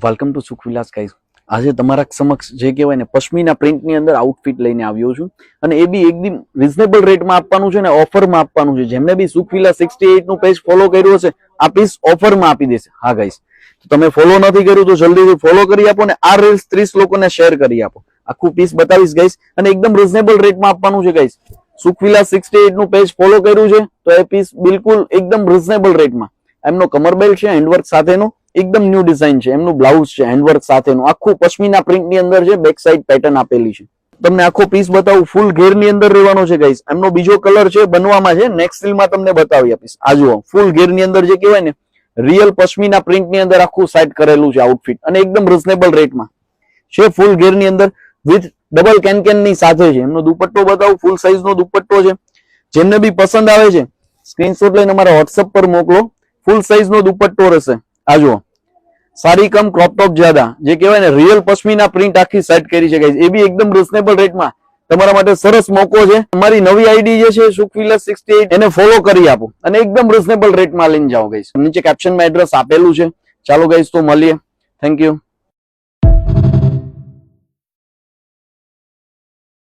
Welcome to સુખવિલાસ guys. આજે તમારા સમક્ષ જે કહેવાય ને પશ્મિના પ્રિન્ટની અંદર આઉટફિટ લઈને આવ્યો છું અને એ બી એકદમ રિઝનેબલ રેટમાં આપવાનું છે ને ઓફરમાં આપવાનું છે. જેમને બી સુખવિલાસ 68 નું પેજ ફોલો કર્યું હશે આ પીસ ઓફરમાં આપી દેશે. હા ગાઈઝ, તો તમે ફોલો નથી કર્યું તો જલ્દીથી ફોલો કરી આપો ને આ રીલ્સ 30 લોકોને શેર કરી આપો. આખું પીસ બતાવીશ ગાઈઝ અને એકદમ રિઝનેબલ રેટમાં આપવાનું છે ગાઈઝ. સુખવિલાસ 68 નું પેજ ફોલો કર્યું છે તો એ પીસ બિલકુલ એકદમ રિઝનેબલ રેટમાં. એમનો કમરબેલ્ટ છે હેન્ડવર્ક સાથેનો, એકદમ ન્યૂ ડિઝાઇન છે. એમનું બ્લાઉઝ છે હેન્ડવર્ક સાથેનું, આખું પશ્મિના પ્રિન્ટની અંદર છે, બેક સાઈડ પેટર્ન આપેલી છે. તમને આખો પીસ બતાવું, ફૂલ ઘેરની અંદર રહેવાનો છે ગાઈસ. એમનો બીજો કલર છે બનવામાં છે, નેક્સ્ટ રીલમાં તમને બતાવી આપીશ. આ જુઓ ફૂલ ઘેરની અંદર જે કહેવાય ને રિયલ પશ્મિના પ્રિન્ટની અંદર આખું સેટ કરેલું છે આઉટફિટ અને એકદમ રિઝનેબલ રેટમાં છે. ફૂલ ઘેરની અંદર વિથ ડબલ કેનકેનની સાથે છે. એમનો દુપટ્ટો બતાવું, ફૂલ સાઈઝનો દુપટ્ટો છે. જેમને બી પસંદ આવે છે સ્ક્રીનશોટ લઈને અમારા વોટ્સઅપ પર મોકલો. ફૂલ સાઈઝનો દુપટ્ટો રહેશે. આ જુઓ સારી કમ ક્રોપ ટોપ જ્યાદા જે કહેવાય ને રિયલ પશ્મિના પ્રિન્ટ આખી સેટ કરી છે ગાઈઝ. એ બી એકદમ રિઝનેબલ રેટમાં તમારા માટે સરસ મોકો છે. અમારી નવી આઈડી જે છે સુખવિલાસ 68 એને ફોલો કરી આપો અને એકદમ રિઝનેબલ રેટમાં લઈને જાઓ ગાઈઝ. નીચે કેપ્શનમાં એડ્રેસ આપેલું છે. ચાલો ગાઈઝ તો મળીએ. Thank you.